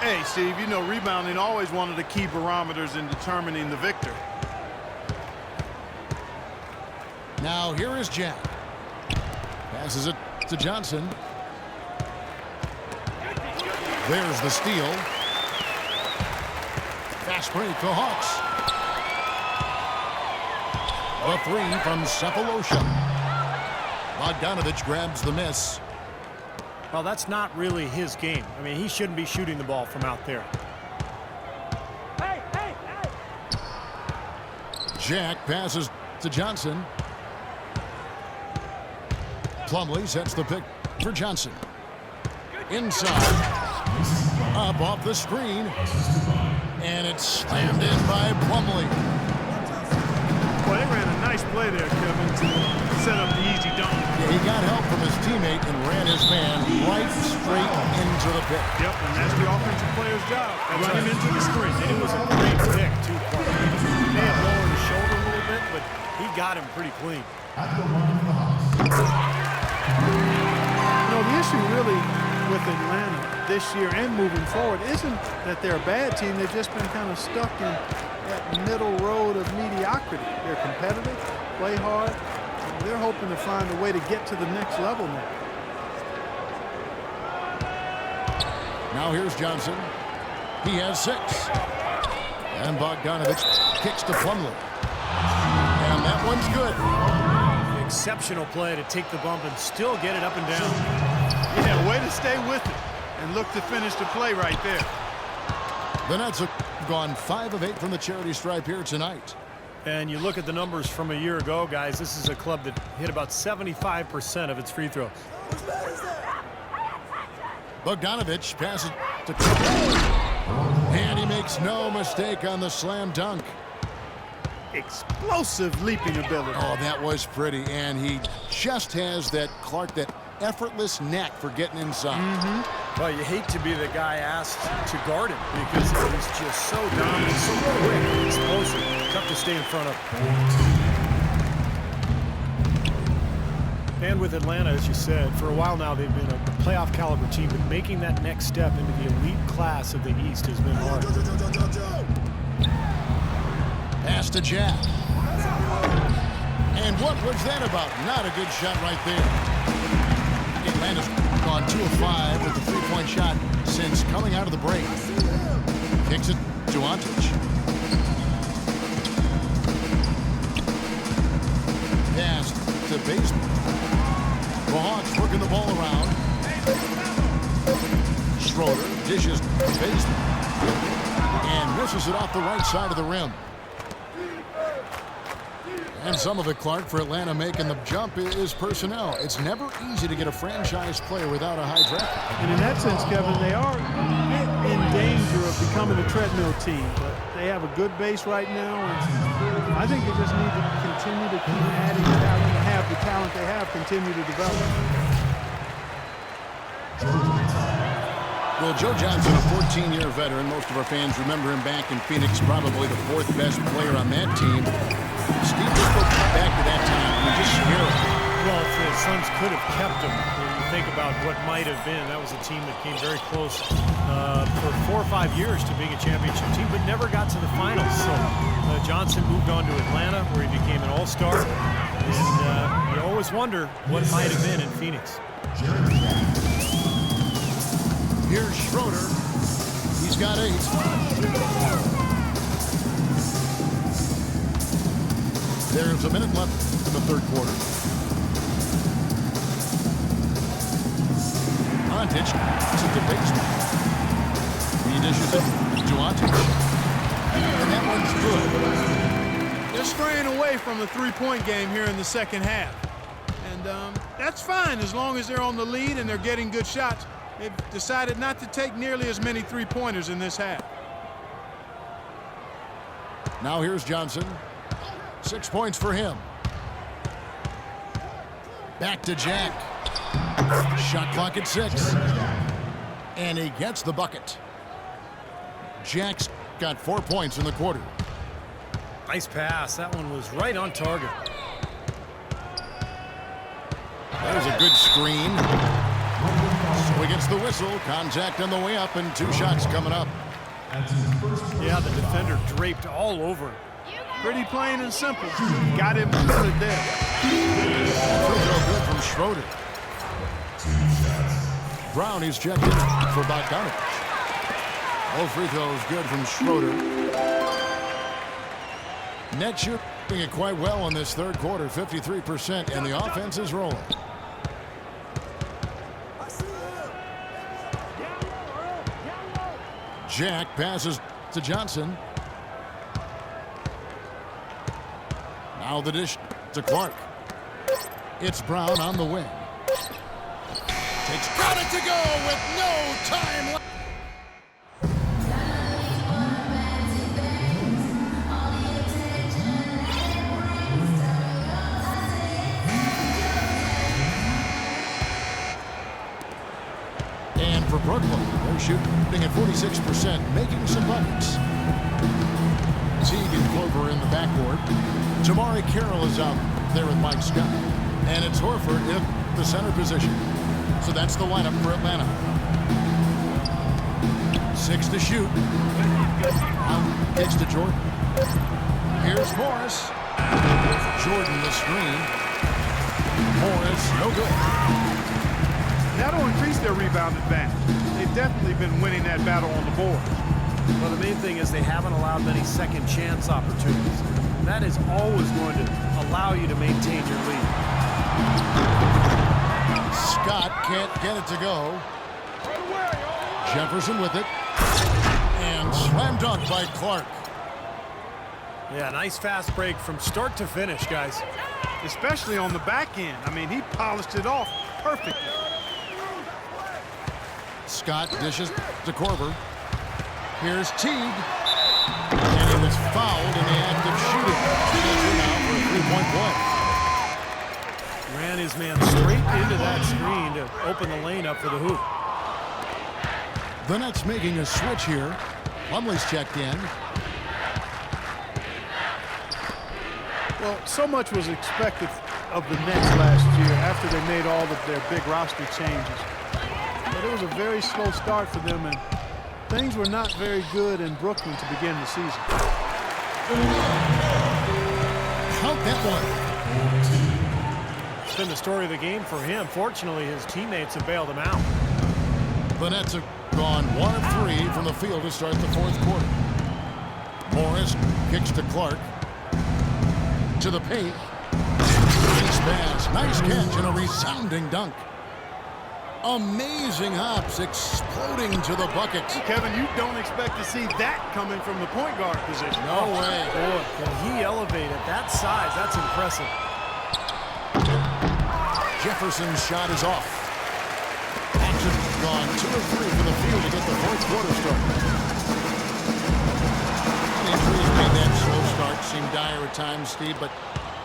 Hey, Steve, you know rebounding always one of the key barometers in determining the victor. Now here is Jack. Passes it to Johnson. There's the steal. Fast break, the Hawks. The 3 from Cephalosha. Bogdanovich grabs the miss. Well, that's not really his game. I mean, he shouldn't be shooting the ball from out there. Jack passes to Johnson. Plumlee sets the pick for Johnson. Inside. Up off the screen. And it's slammed in by Plumlee. Well, they ran a nice play there, Kevin, to set up the easy dunk. Yeah, he got help from his teammate and ran his man right straight into the pick. Yep, and that's the offensive player's job. Run him into the screen. And it was a great pick, too, Clark. He may have lowered his shoulder a little bit, but he got him pretty clean. You know, the issue really with Atlanta this year and moving forward isn't that they're a bad team. They've just been kind of stuck in that middle road of mediocrity. They're competitive, play hard. They're hoping to find a way to get to the next level now. Now here's Johnson. He has 6. And Bogdanovich kicks to Plumlee. That one's good. Exceptional play to take the bump and still get it up and down. Yeah, way to stay with it and look to finish the play right there. The Nets have gone 5 of 8 from the charity stripe here tonight. And you look at the numbers from a year ago, guys, this is a club that hit about 75% of its free throws. Bogdanovich passes to Curry. And he makes no mistake on the slam dunk. Explosive leaping ability. Oh, that was pretty. And he just has that, Clark, that effortless knack for getting inside. Well, you hate to be the guy asked to guard him because he's just so dominant, so quick, explosive. Tough to stay in front of. And with Atlanta, as you said, for a while now they've been a playoff caliber team, but making that next step into the elite class of the East has been hard. Pass to Jack. And what was that about? Not a good shot right there. Atlanta's gone 2 of 5 with the three-point shot since coming out of the break. Kicks it to Antich. Pass to Baseman. The Hawks working the ball around. Schroeder dishes to Baseman. And misses it off the right side of the rim. And some of it, Clark, for Atlanta making the jump is personnel. It's never easy to get a franchise player without a high draft. And in that sense, Kevin, they are in danger of becoming a treadmill team. But they have a good base right now. And I think they just need to continue to keep adding talent and have the talent they have continue to develop. Well, Joe Johnson, a 14-year veteran. Most of our fans remember him back in Phoenix, probably the 4th best player on that team. Steve, just look back to that time. I mean, just scary. Well, if the Suns could have kept him, when you think about what might have been, that was a team that came very close for 4 or 5 years to being a championship team, but never got to the finals. So Johnson moved on to Atlanta, where he became an all-star. And you always wonder what might have been in Phoenix. Here's Schroeder. He's got 8. There's a minute left in the third quarter. Antich to the basement. He dishes it to Antich. And that one's good. They're straying away from the three-point game here in the second half. And that's fine as long as they're on the lead and they're getting good shots. They've decided not to take nearly as many three-pointers in this half. Now here's Johnson. 6 points for him. Back to Jack. Shot clock at 6. And he gets the bucket. Jack's got 4 points in the quarter. Nice pass. That one was right on target. There's a good screen. So he gets the whistle. Contact on the way up and 2 shots coming up. Yeah, the defender draped all over him. Pretty plain and simple. Got him covered there. Free throw good from Schroeder. Brown, he's checked in for Bogdanovich. All free throws good from Schroeder. Net shooting it quite well in this third quarter, 53%, and the offense is rolling. Jack passes to Johnson. Now the dish to Clark. It's Brown on the wing. Got it to go with no time left. And for Brooklyn, they're shooting at 46%, making some buckets. Teague and Clover in the backcourt. Jamari Carroll is out there with Mike Scott. And it's Horford in the center position. So that's the lineup for Atlanta. 6 to shoot. Takes to Jordan. Here's Morris. Jordan the screen. Morris, no good. That'll increase their rebound advantage. They've definitely been winning that battle on the board. Well, the main thing is they haven't allowed many second chance opportunities. And that is always going to allow you to maintain your lead. Scott can't get it to go. Jefferson with it. And slam dunk by Clark. Yeah, nice fast break from start to finish, guys. Especially on the back end. I mean, he polished it off perfectly. Scott dishes to Korver. Here's Teague. And he was fouled in the act of shooting. That's now for a three-point play. Ran his man straight into that screen to open the lane up for the hoop. The Nets making a switch here. Plumlee's checked in. Well, so much was expected of the Nets last year after they made all of their big roster changes. But it was a very slow start for them, and things were not very good in Brooklyn to begin the season. Count that one. It's been the story of the game for him. Fortunately, his teammates have bailed him out. The Nets have gone 1 of 3 from the field to start the fourth quarter. Morris kicks to Clark. To the paint. Nice pass. Nice catch and a resounding dunk. Amazing hops exploding to the bucket. Kevin, you don't expect to see that coming from the point guard position. No way. Boy, can he elevate at that size? That's impressive. Jefferson's shot is off. Action gone 2 of 3 for the field to get the fourth quarter started. Injuries made that slow start seem dire at times, Steve, but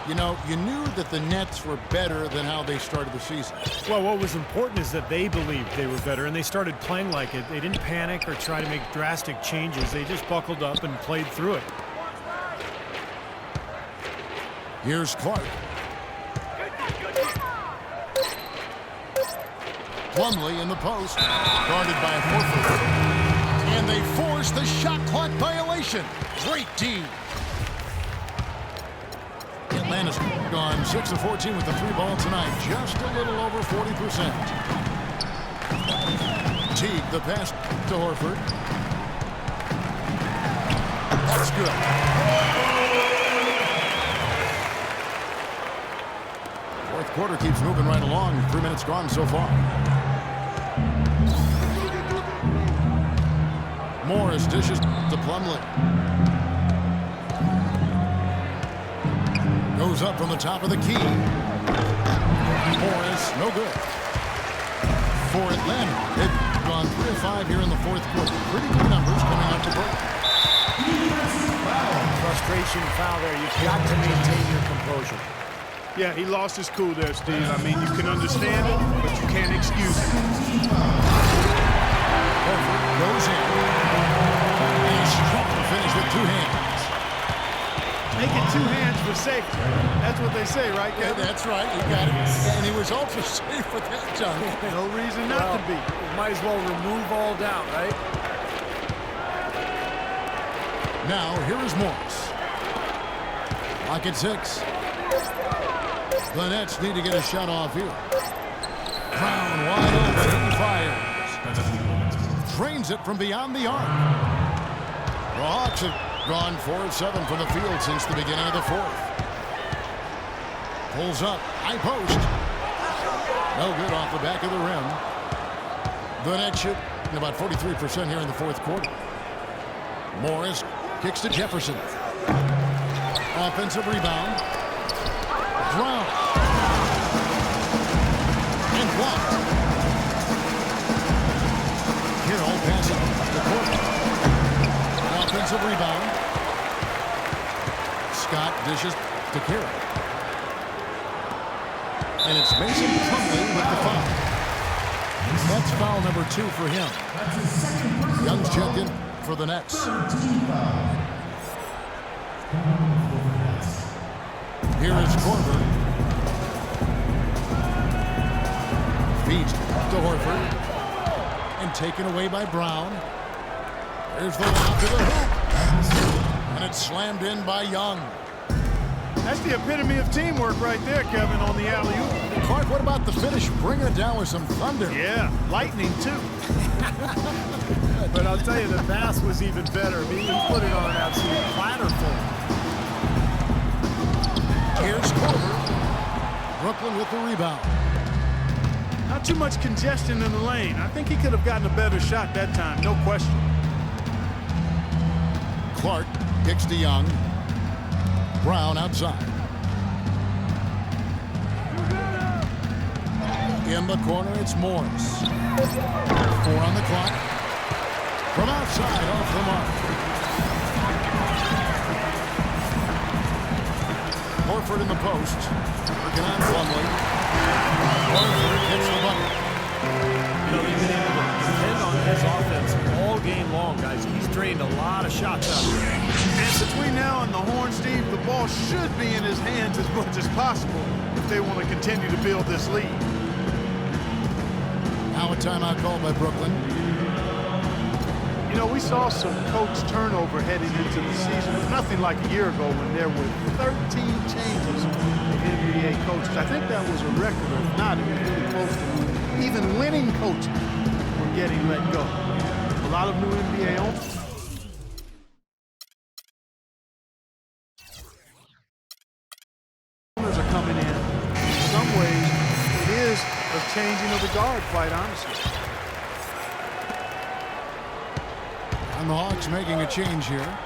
you know, you knew that the Nets were better than how they started the season. Well, what was important is that they believed they were better, and they started playing like it. They didn't panic or try to make drastic changes. They just buckled up and played through it. Here's Clark. Plumlee in the post, guarded by Horford. And they force the shot clock violation. Great D. Atlanta's gone 6 of 14 with the 3-ball tonight. Just a little over 40%. Teague, the pass to Horford. That's good. Fourth quarter keeps moving right along. 3 minutes gone so far. Morris dishes to Plumlee. Goes up from the top of the key. Morris, no good. For Atlanta, they've gone 3 of 5 here in the fourth quarter. Pretty good numbers coming out to break. Frustration foul there. You've got to maintain your composure. Yeah, he lost his cool there, Steve. I mean, you can understand it, but you can't excuse it. Horford goes in. And struck to finish with 2 hands. Make it 2 hands for safety. That's what they say, right, Yeah, Kevin? that's right. You got it. And he was ultra safe with that dunk. No reason not to be. Might as well remove all doubt, right? Now, here is Morris. Lock at 6. The Nets need to get a shot off here. Brown wide open. He fires. Drains it from beyond the arc. The Hawks have gone 4 of 7 from the field since the beginning of the fourth. Pulls up. High post. No good off the back of the rim. The Nets shoot about 43% here in the fourth quarter. Morris kicks to Jefferson. Offensive rebound. Brown. And blocked. Carroll passing to Court. Offensive rebound. Scott dishes to Carroll. And it's Mason Plumlee with the foul. That's foul number 2 for him. Young's checked in for the Nets. Here is Korver. Feeds to Horford. And taken away by Brown. There's the lob to the hoop. And it's slammed in by Young. That's the epitome of teamwork right there, Kevin, on the alley-oop. Clark, what about the finish? Bring it down with some thunder. Yeah, lightning, too. But I'll tell you, the pass was even better. I mean, he put it on an absolute platter for him. Here's Korver. Brooklyn with the rebound. Not too much congestion in the lane. I think he could have gotten a better shot that time, no question. Clark kicks to Young. Brown outside. In the corner, it's Morris. 4 on the clock. From outside, off the mark. Horford in the post. Working on Plumlee. Horford hits the bucket. You know, they've been able to depend on his offense all game long, guys. He's drained a lot of shots out there. And between now and the horn, Steve, the ball should be in his hands as much as possible if they want to continue to build this lead. Now a timeout called by Brooklyn. You know, we saw some coach turnover heading into the season. It's nothing like a year ago when there were 13 changes of NBA coaches. I think that was a record. If not, it was really close to even winning coaches were getting let go. A lot of new NBA owners. Are coming in. In some ways, it is a changing of the guard, quite honestly. And the Hawks making a change here.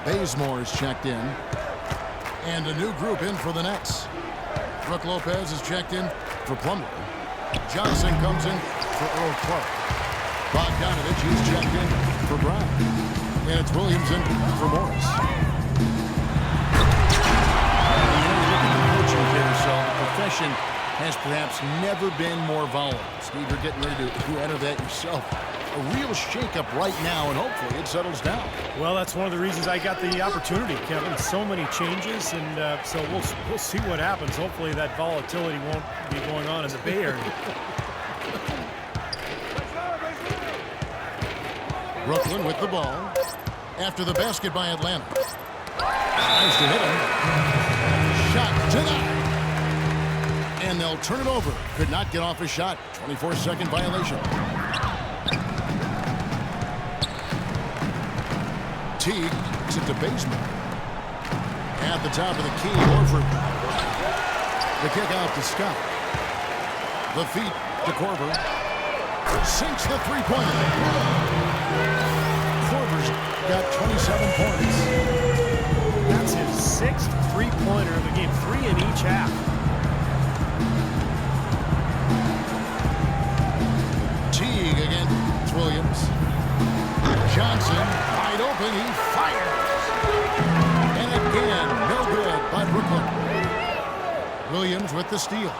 Bazemore is checked in. And a new group in for the Nets. Brook Lopez is checked in for Plumlee. Johnson comes in for Earl Clark. Bogdanovich is checked in for Brown. And it's Williamson for Morris. The profession has perhaps never been more volatile. Steve, you're getting ready to enter that yourself. A real shakeup right now, and hopefully it settles down. Well, that's one of the reasons I got the opportunity, Kevin. So many changes, and so we'll see what happens. Hopefully that volatility won't be going on in the Bay Area. Brooklyn with the ball. After the basket by Atlanta. Nice to hit him. Shot denied. And they'll turn it over. Could not get off a shot. 24-second violation. Teague takes it to Bazemore. At the top of the key, Horford. The kick out to Scott. The feet to Korver. Sinks the three-pointer. Korver's got 27 points. That's his 6th three-pointer of the game. 3 in each half. Teague against Williams. Johnson wide open. He fires. And again, no good by Brooklyn. Williams with the steal.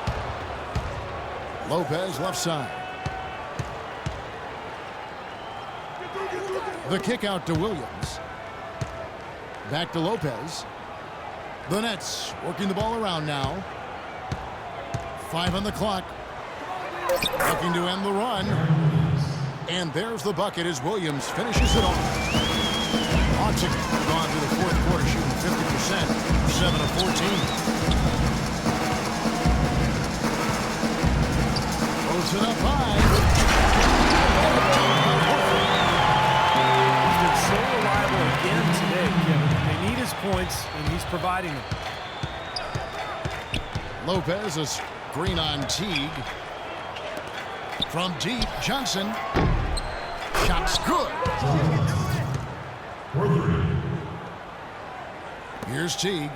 Lopez left side. The kick out to Williams. Back to Lopez. The Nets working the ball around now. 5 on the clock. Looking to end the run. And there's the bucket as Williams finishes it off. Hawks have gone through the fourth quarter shooting 50%, 7 of 14. Throws it up high. He's been so reliable again today, Kevin. They need his points, and he's providing them. Lopez is green on Teague. From deep, Johnson. Shot's good. Here's Teague.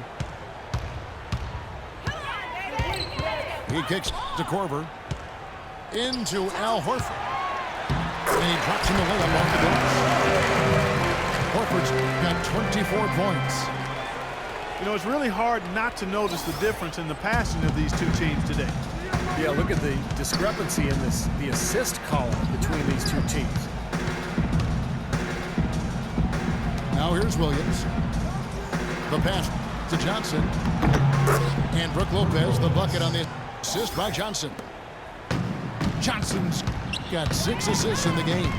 He kicks to Korver. Into Al Horford. And he drops him the layup off the glass. Horford's got 24 points. You know, it's really hard not to notice the difference in the passing of these two teams today. Yeah, look at the discrepancy in the assist column between these two teams. Now here's Williams. The pass to Johnson. And Brook Lopez, the bucket on the assist by Johnson. Johnson's got 6 assists in the game.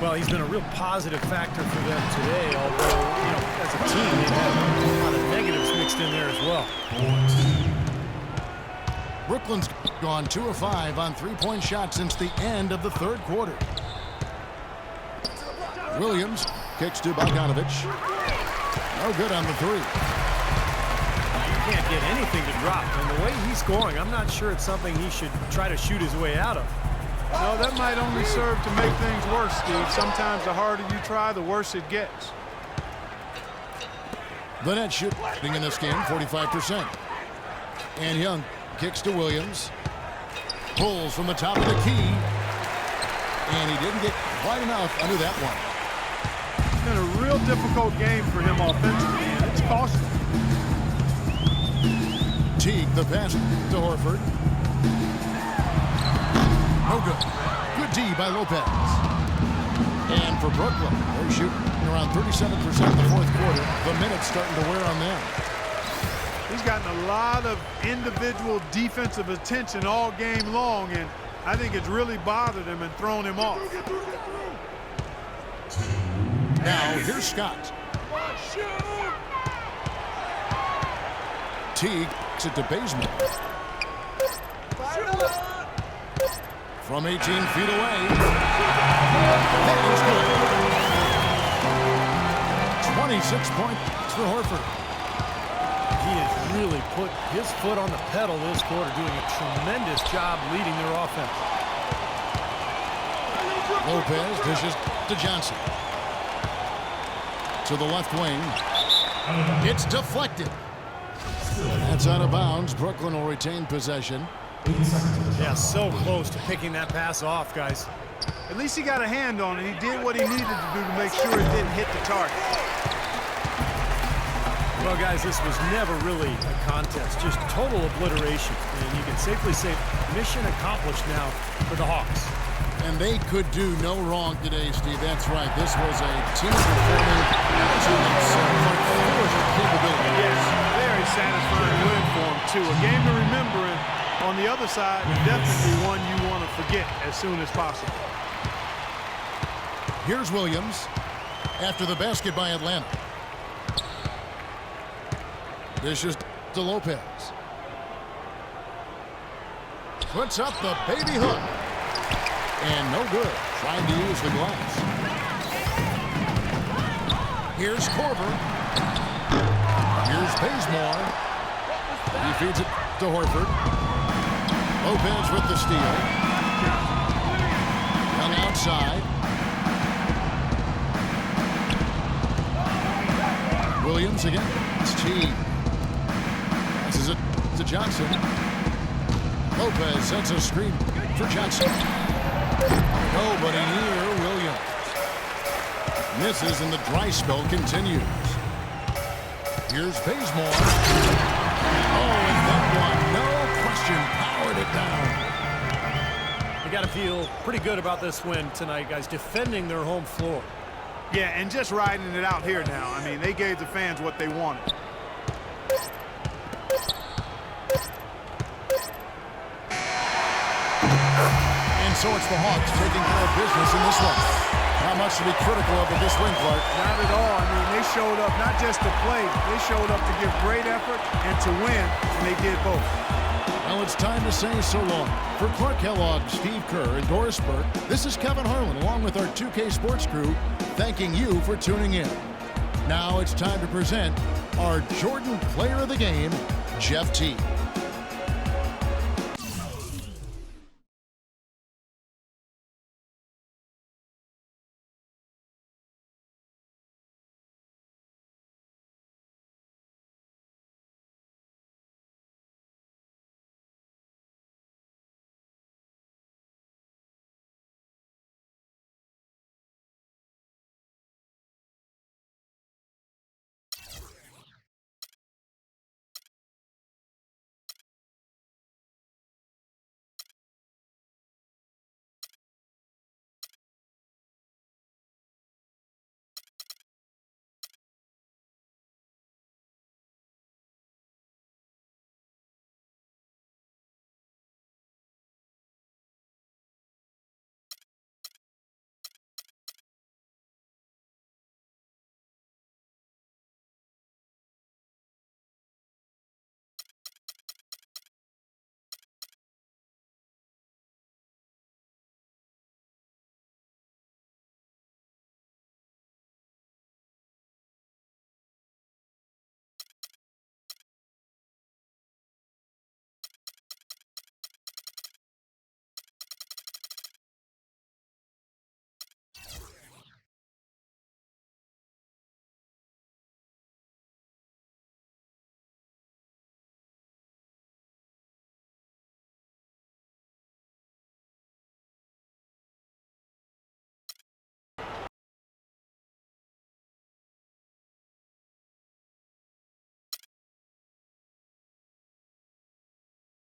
Well, he's been a real positive factor for them today, although, you know, as a team, they've had a lot of negatives mixed in there as well. Brooklyn's gone 2 of 5 on three-point shots since the end of the third quarter. Williams kicks to Bogdanovich. No good on the three. can't get anything to drop. And the way he's scoring, I'm not sure it's something he should try to shoot his way out of. No, that might only serve to make things worse, Steve. Sometimes the harder you try, the worse it gets. The net shooting in this game, 45%. And Young kicks to Williams. Pulls from the top of the key. And he didn't get quite enough under that one. It's been a real difficult game for him offensively, and it's costing him. Teague, the pass to Horford. No good. Good D by Lopez. And for Brooklyn, they're shooting around 37% in the fourth quarter. The minutes starting to wear on them. He's gotten a lot of individual defensive attention all game long, and I think it's really bothered him and thrown him off. Now, here's Scott. Teague to Bazemore. From 18 feet away. That is good. 26 points for Horford. He has really put his foot on the pedal this quarter, doing a tremendous job leading their offense. Lopez dishes to Johnson. To the left wing. It's deflected. That's out of bounds. Brooklyn will retain possession. Yeah, so close to picking that pass off, guys. At least he got a hand on it. He did what he needed to do to make sure it didn't hit the target. Well, guys, this was never really a contest, just total obliteration. And you can safely say mission accomplished now for the Hawks. And they could do no wrong today, Steve. That's right. This was a team performing to its fullest capability. Yes, very satisfying win for him, too. A game to remember, and on the other side, definitely one you want to forget as soon as possible. Here's Williams after the basket by Atlanta. Dishes to Lopez. Puts up the baby hook. And no good. Trying to use the glass. Here's Korver. Here's Bazemore. He feeds it to Horford. Lopez with the steal. Young outside. Williams again. It's Teague. Passes it to Johnson. Lopez sets a screen for Johnson. Nobody near Williams. Misses and the dry spell continues. Here's Bazemore. Oh, and that one, no question, powered it down. They got to feel pretty good about this win tonight, guys, defending their home floor. Yeah, and just riding it out here now. I mean, they gave the fans what they wanted. And so it's the Hawks taking care of business in this one. Not much to be critical of at this win, Clark. Not at all. I mean, they showed up not just to play. They showed up to give great effort and to win, and they did both. Well, it's time to say so long. For Clark Kellogg, Steve Kerr, and Doris Burke, this is Kevin Harlan, along with our 2K Sports crew, thanking you for tuning in. Now it's time to present our Jordan Player of the Game, Jeff Teague.